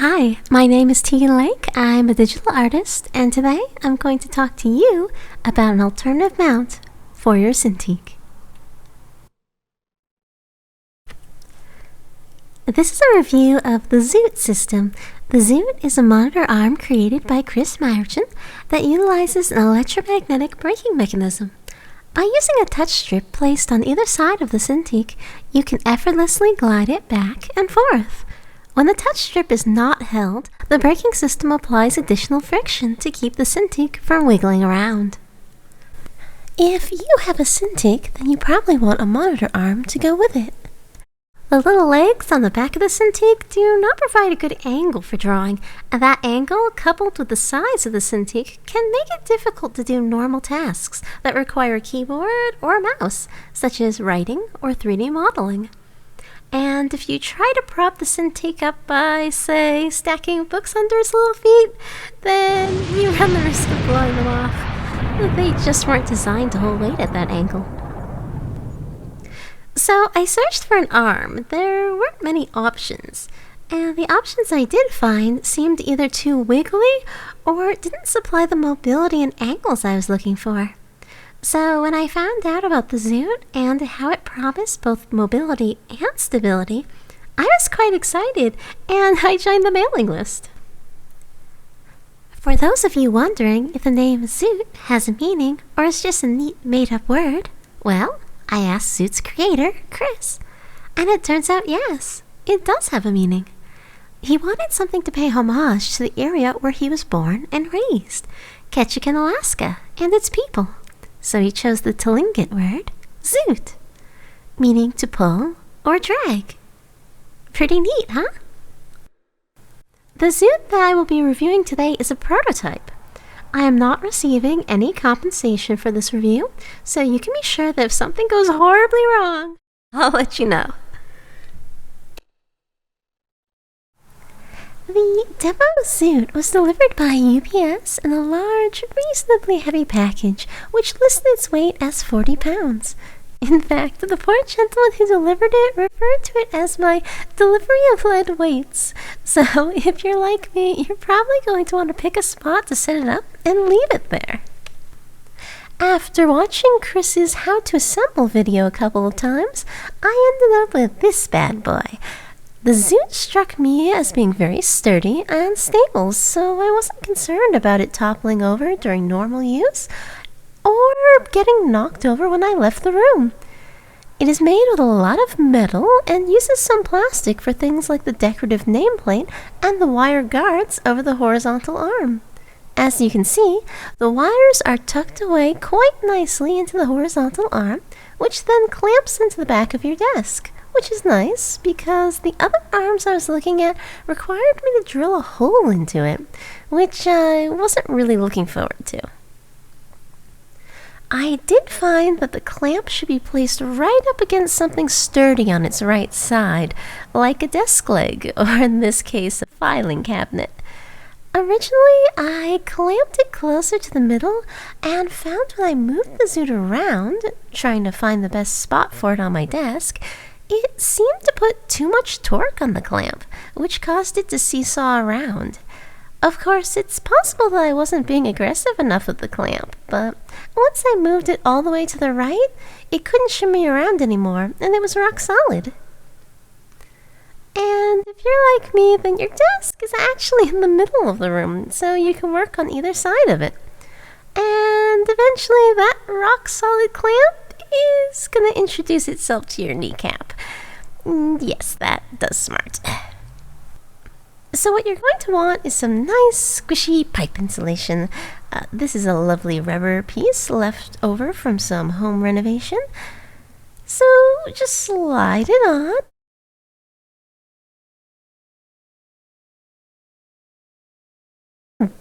Hi, my name is Tegan Lake. I'm a digital artist, and today I'm going to talk to you about an alternative mount for your Cintiq. This is a review of the XOOT system. The XOOT is a monitor arm created by Chris Myerchin that utilizes an electromagnetic braking mechanism. By using a touch strip placed on either side of the Cintiq, you can effortlessly glide it back and forth. When the touch strip is not held, the braking system applies additional friction to keep the Cintiq from wiggling around. If you have a Cintiq, then you probably want a monitor arm to go with it. The little legs on the back of the Cintiq do not provide a good angle for drawing, and that angle, coupled with the size of the Cintiq, can make it difficult to do normal tasks that require a keyboard or a mouse, such as writing or 3D modeling. And if you try to prop the Cintiq up by, say, stacking books under its little feet, then you run the risk of blowing them off. They just weren't designed to hold weight at that angle. So I searched for an arm. There weren't many options, and the options I did find seemed either too wiggly or didn't supply the mobility and angles I was looking for. So when I found out about the XOOT and how it promised both mobility and stability, I was quite excited, and I joined the mailing list. For those of you wondering if the name XOOT has a meaning or is just a neat made-up word, well, I asked XOOT's creator, Chris, and it turns out yes, it does have a meaning. He wanted something to pay homage to the area where he was born and raised, Ketchikan, Alaska, and its people. So he chose the Tlingit word, XOOT, meaning to pull or drag. Pretty neat, huh? The XOOT that I will be reviewing today is a prototype. I am not receiving any compensation for this review, so you can be sure that if something goes horribly wrong, I'll let you know. The demo XOOT was delivered by UPS in a large, reasonably heavy package, which listed its weight as 40 pounds. In fact, the poor gentleman who delivered it referred to it as my delivery of lead weights. So, if you're like me, you're probably going to want to pick a spot to set it up and leave it there. After watching Chris's how to assemble video a couple of times, I ended up with this bad boy. The XOOT struck me as being very sturdy and stable, so I wasn't concerned about it toppling over during normal use or getting knocked over when I left the room. It is made with a lot of metal and uses some plastic for things like the decorative nameplate and the wire guards over the horizontal arm. As you can see, the wires are tucked away quite nicely into the horizontal arm, which then clamps into the back of your desk. Which is nice, because the other arms I was looking at required me to drill a hole into it, which I wasn't really looking forward to. I did find that the clamp should be placed right up against something sturdy on its right side, like a desk leg, or in this case, a filing cabinet. Originally, I clamped it closer to the middle and found when I moved the XOOT around, trying to find the best spot for it on my desk, it seemed to put too much torque on the clamp, which caused it to seesaw around. Of course, it's possible that I wasn't being aggressive enough with the clamp, but once I moved it all the way to the right, it couldn't shimmy around anymore, and it was rock solid. And if you're like me, then your desk is actually in the middle of the room, so you can work on either side of it. And eventually that rock solid clamp is going to introduce itself to your kneecap. Yes, that does smart. So what you're going to want is some nice squishy pipe insulation. This is a lovely rubber piece left over from some home renovation. So just slide it on.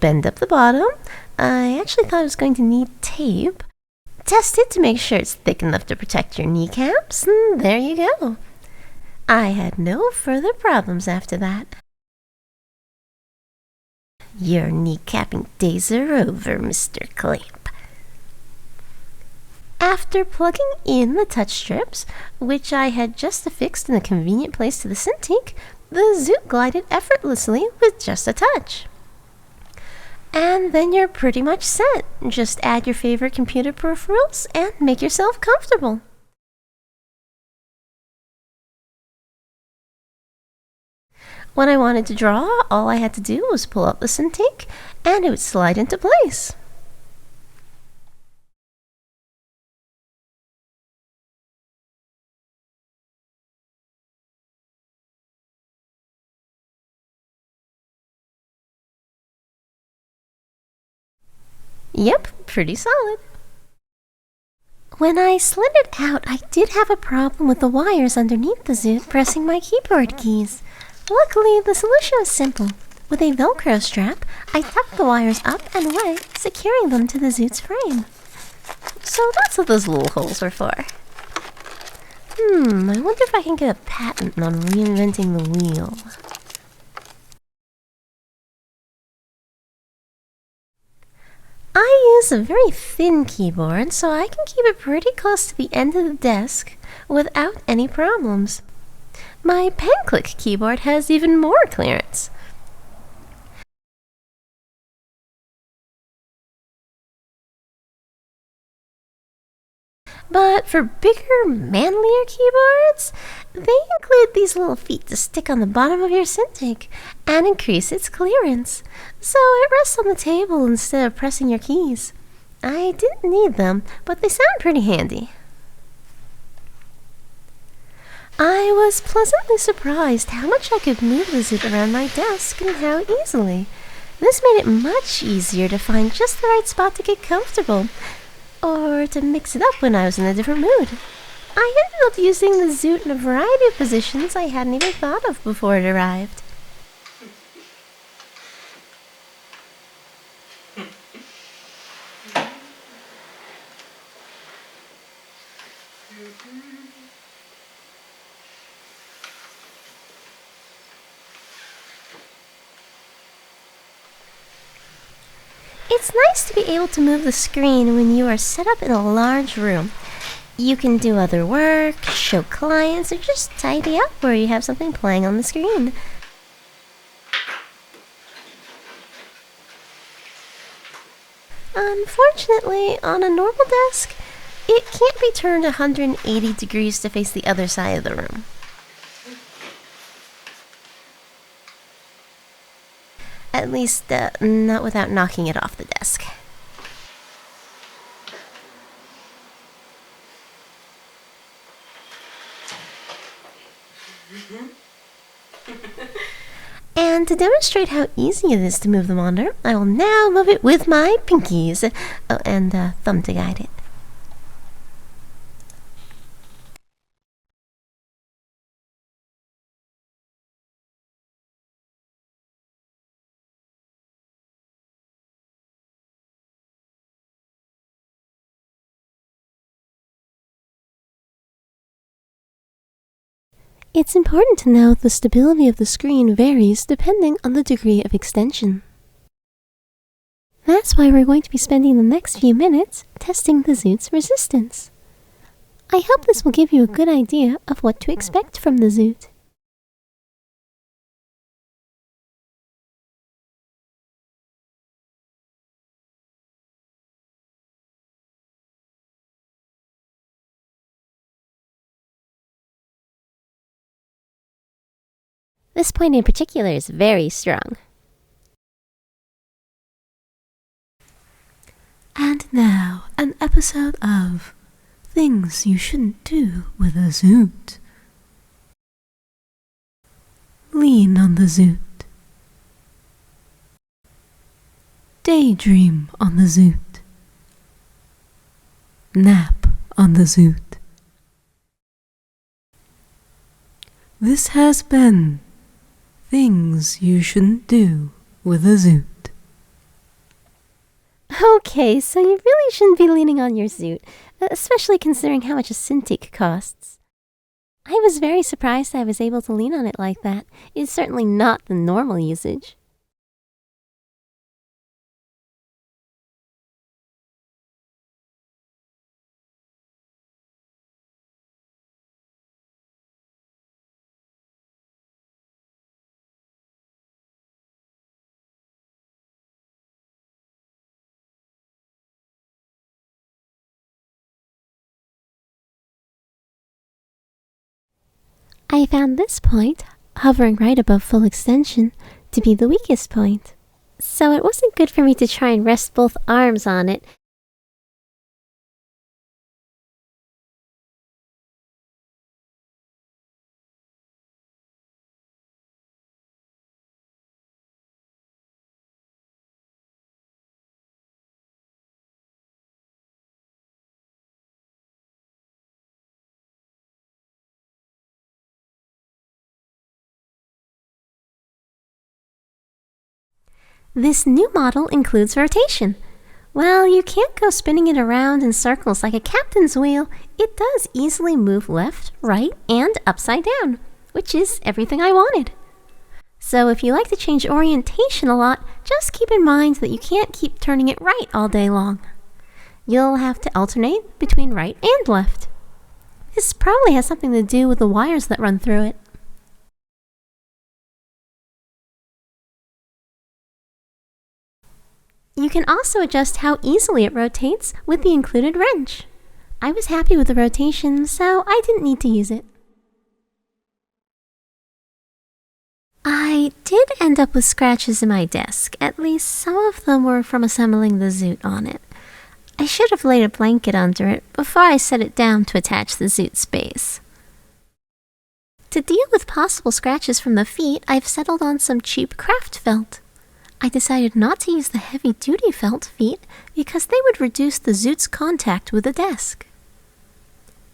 Bend up the bottom. I actually thought I was going to need tape. Test it to make sure it's thick enough to protect your kneecaps, and there you go. I had no further problems after that. Your kneecapping days are over, Mr. Clamp. After plugging in the touch strips, which I had just affixed in a convenient place to the Cintiq, the Zoot glided effortlessly with just a touch. And then you're pretty much set. Just add your favorite computer peripherals and make yourself comfortable. When I wanted to draw, all I had to do was pull out the Cintiq and it would slide into place. Yep, pretty solid. When I slid it out, I did have a problem with the wires underneath the Zoot pressing my keyboard keys. Luckily, the solution was simple. With a Velcro strap, I tucked the wires up and away, securing them to the Zoot's frame. So that's what those little holes were for. I wonder if I can get a patent on reinventing the wheel. I use a very thin keyboard, so I can keep it pretty close to the end of the desk without any problems. My pen-click keyboard has even more clearance. But for bigger, manlier keyboards, they include these little feet to stick on the bottom of your Cintiq and increase its clearance, so it rests on the table instead of pressing your keys. I didn't need them, but they sound pretty handy. I was pleasantly surprised how much I could move the Zoot around my desk and how easily. This made it much easier to find just the right spot to get comfortable, or to mix it up when I was in a different mood. I ended up using the Zoot in a variety of positions I hadn't even thought of before it arrived. It's nice to be able to move the screen when you are set up in a large room. You can do other work, show clients, or just tidy up where you have something playing on the screen. Unfortunately, on a normal desk, it can't be turned 180 degrees to face the other side of the room. At least, not without knocking it off the desk. And to demonstrate how easy it is to move the monitor, I will now move it with my pinkies. Oh, and thumb to guide it. It's important to note the stability of the screen varies depending on the degree of extension. That's why we're going to be spending the next few minutes testing the Zoot's resistance. I hope this will give you a good idea of what to expect from the Zoot. This point in particular is very strong. And now, an episode of Things You Shouldn't Do with a Zoot. Lean on the Zoot. Daydream on the Zoot. Nap on the Zoot. This has been Things You Shouldn't Do with a Zoot. Okay, so you really shouldn't be leaning on your Zoot, especially considering how much a Cintiq costs. I was very surprised I was able to lean on it like that. It's certainly not the normal usage. I found this point, hovering right above full extension, to be the weakest point. So it wasn't good for me to try and rest both arms on it. This new model includes rotation. While you can't go spinning it around in circles like a captain's wheel, it does easily move left, right, and upside down, which is everything I wanted. So if you like to change orientation a lot, just keep in mind that you can't keep turning it right all day long. You'll have to alternate between right and left. This probably has something to do with the wires that run through it. You can also adjust how easily it rotates with the included wrench. I was happy with the rotation, so I didn't need to use it. I did end up with scratches in my desk. At least some of them were from assembling the Zoot on it. I should have laid a blanket under it before I set it down to attach the Zoot's base. To deal with possible scratches from the feet, I've settled on some cheap craft felt. I decided not to use the heavy-duty felt feet because they would reduce the Zoot's contact with the desk.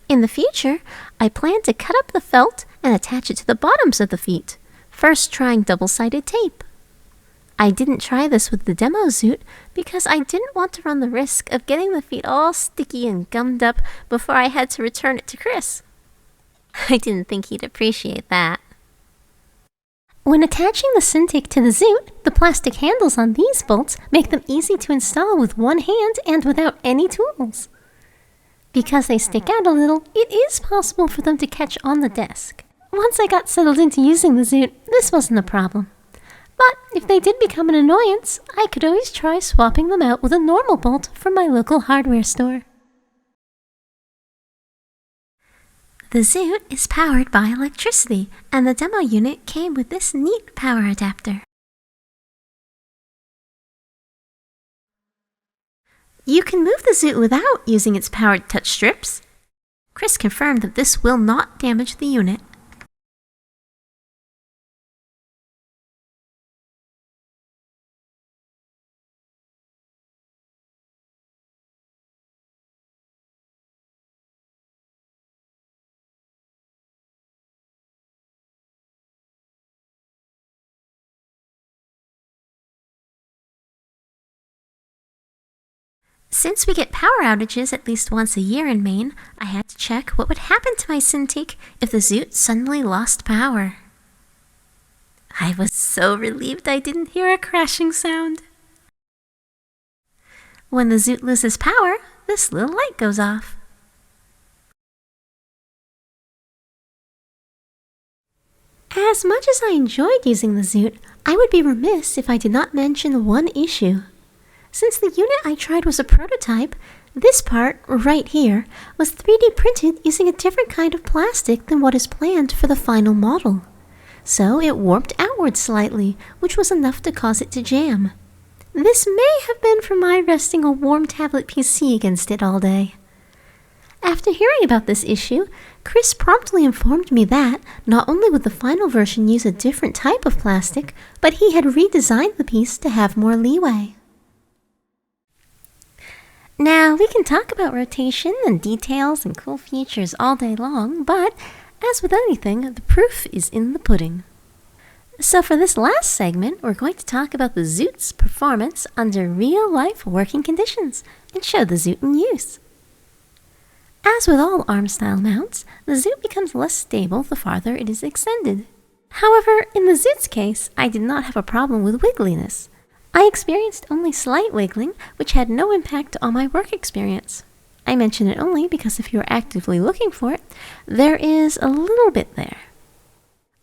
In the future, I plan to cut up the felt and attach it to the bottoms of the feet, first trying double-sided tape. I didn't try this with the demo Zoot because I didn't want to run the risk of getting the feet all sticky and gummed up before I had to return it to Chris. I didn't think he'd appreciate that. When attaching the Cintiq to the Zoot, the plastic handles on these bolts make them easy to install with one hand and without any tools. Because they stick out a little, it is possible for them to catch on the desk. Once I got settled into using the Zoot, this wasn't a problem. But if they did become an annoyance, I could always try swapping them out with a normal bolt from my local hardware store. The Zoot is powered by electricity, and the demo unit came with this neat power adapter. You can move the Zoot without using its powered touch strips. Chris confirmed that this will not damage the unit. Since we get power outages at least once a year in Maine, I had to check what would happen to my Cintiq if the Zoot suddenly lost power. I was so relieved I didn't hear a crashing sound. When the Zoot loses power, this little light goes off. As much as I enjoyed using the Zoot, I would be remiss if I did not mention one issue. Since the unit I tried was a prototype, this part, right here, was 3D printed using a different kind of plastic than what is planned for the final model. So it warped outward slightly, which was enough to cause it to jam. This may have been from my resting a warm tablet PC against it all day. After hearing about this issue, Chris promptly informed me that not only would the final version use a different type of plastic, but he had redesigned the piece to have more leeway. Now, we can talk about rotation and details and cool features all day long, but as with anything, the proof is in the pudding. So for this last segment, we're going to talk about the Zoot's performance under real-life working conditions and show the Zoot in use. As with all arm-style mounts, the Zoot becomes less stable the farther it is extended. However, in the Zoot's case, I did not have a problem with wiggliness. I experienced only slight wiggling, which had no impact on my work experience. I mention it only because if you're actively looking for it, there is a little bit there.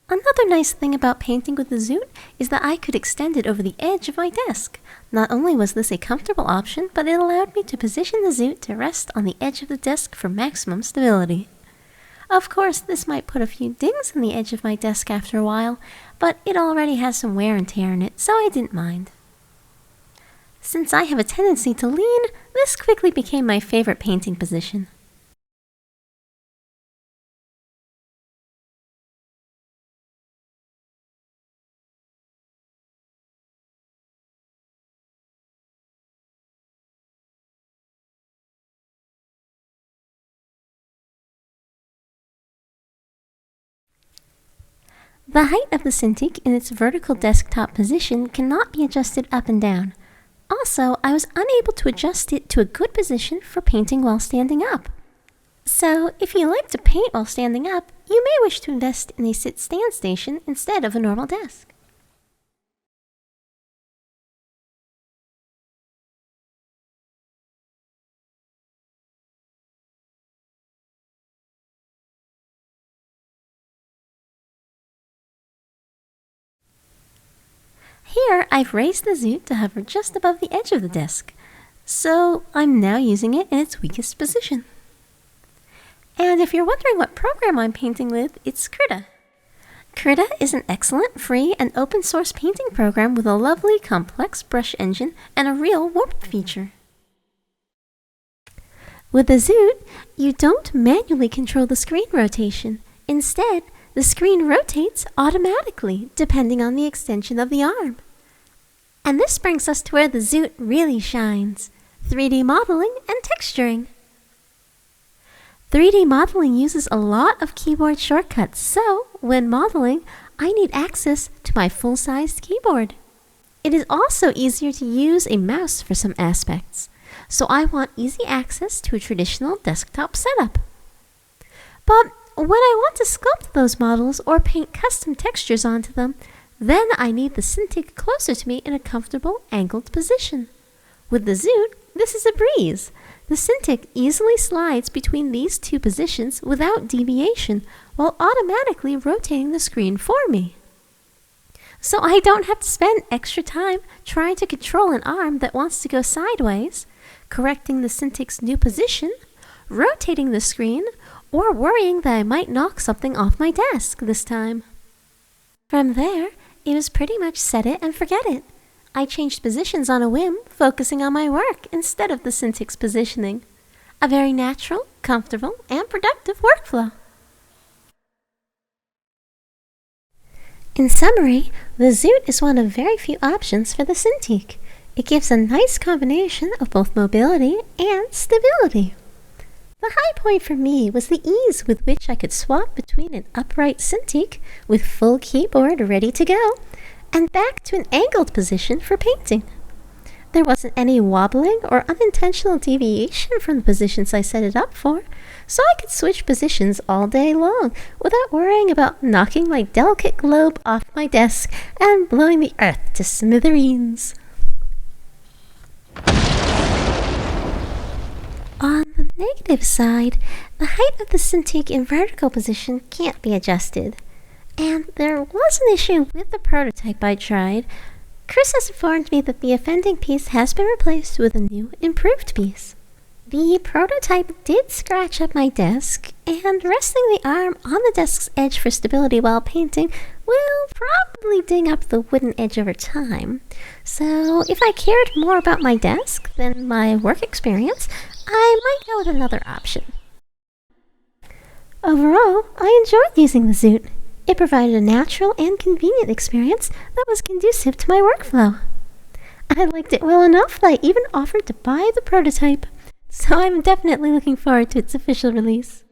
Another nice thing about painting with the Zoot is that I could extend it over the edge of my desk. Not only was this a comfortable option, but it allowed me to position the Zoot to rest on the edge of the desk for maximum stability. Of course, this might put a few dings in the edge of my desk after a while, but it already has some wear and tear in it, so I didn't mind. Since I have a tendency to lean, this quickly became my favorite painting position. The height of the Cintiq in its vertical desktop position cannot be adjusted up and down. Also, I was unable to adjust it to a good position for painting while standing up. So, if you like to paint while standing up, you may wish to invest in a sit-stand station instead of a normal desk. Here, I've raised the ZOOT to hover just above the edge of the desk, so I'm now using it in its weakest position. And if you're wondering what program I'm painting with, it's Krita. Krita is an excellent free and open source painting program with a lovely complex brush engine and a real warp feature. With the ZOOT, you don't manually control the screen rotation. Instead, the screen rotates automatically depending on the extension of the arm. And this brings us to where the ZOOT really shines: 3D modeling and texturing. 3D modeling uses a lot of keyboard shortcuts, so when modeling, I need access to my full-sized keyboard. It is also easier to use a mouse for some aspects, so I want easy access to a traditional desktop setup. But when I want to sculpt those models or paint custom textures onto them, then I need the Cintiq closer to me in a comfortable angled position. With the ZOOT, this is a breeze. The Cintiq easily slides between these two positions without deviation while automatically rotating the screen for me. So I don't have to spend extra time trying to control an arm that wants to go sideways, correcting the Cintiq's new position, rotating the screen, or worrying that I might knock something off my desk this time. From there, it was pretty much set it and forget it. I changed positions on a whim, focusing on my work instead of the Cintiq's positioning. A very natural, comfortable, and productive workflow. In summary, the ZOOT is one of very few options for the Cintiq. It gives a nice combination of both mobility and stability. The high point for me was the ease with which I could swap between an upright Cintiq with full keyboard ready to go and back to an angled position for painting. There wasn't any wobbling or unintentional deviation from the positions I set it up for, so I could switch positions all day long without worrying about knocking my delicate globe off my desk and blowing the earth to smithereens. On the negative side, the height of the Cintiq in vertical position can't be adjusted. And there was an issue with the prototype I tried. Chris has informed me that the offending piece has been replaced with a new, improved piece. The prototype did scratch up my desk, and resting the arm on the desk's edge for stability while painting will probably ding up the wooden edge over time. So if I cared more about my desk than my work experience, I might go with another option. Overall, I enjoyed using the ZOOT. It provided a natural and convenient experience that was conducive to my workflow. I liked it well enough that I even offered to buy the prototype, so I'm definitely looking forward to its official release.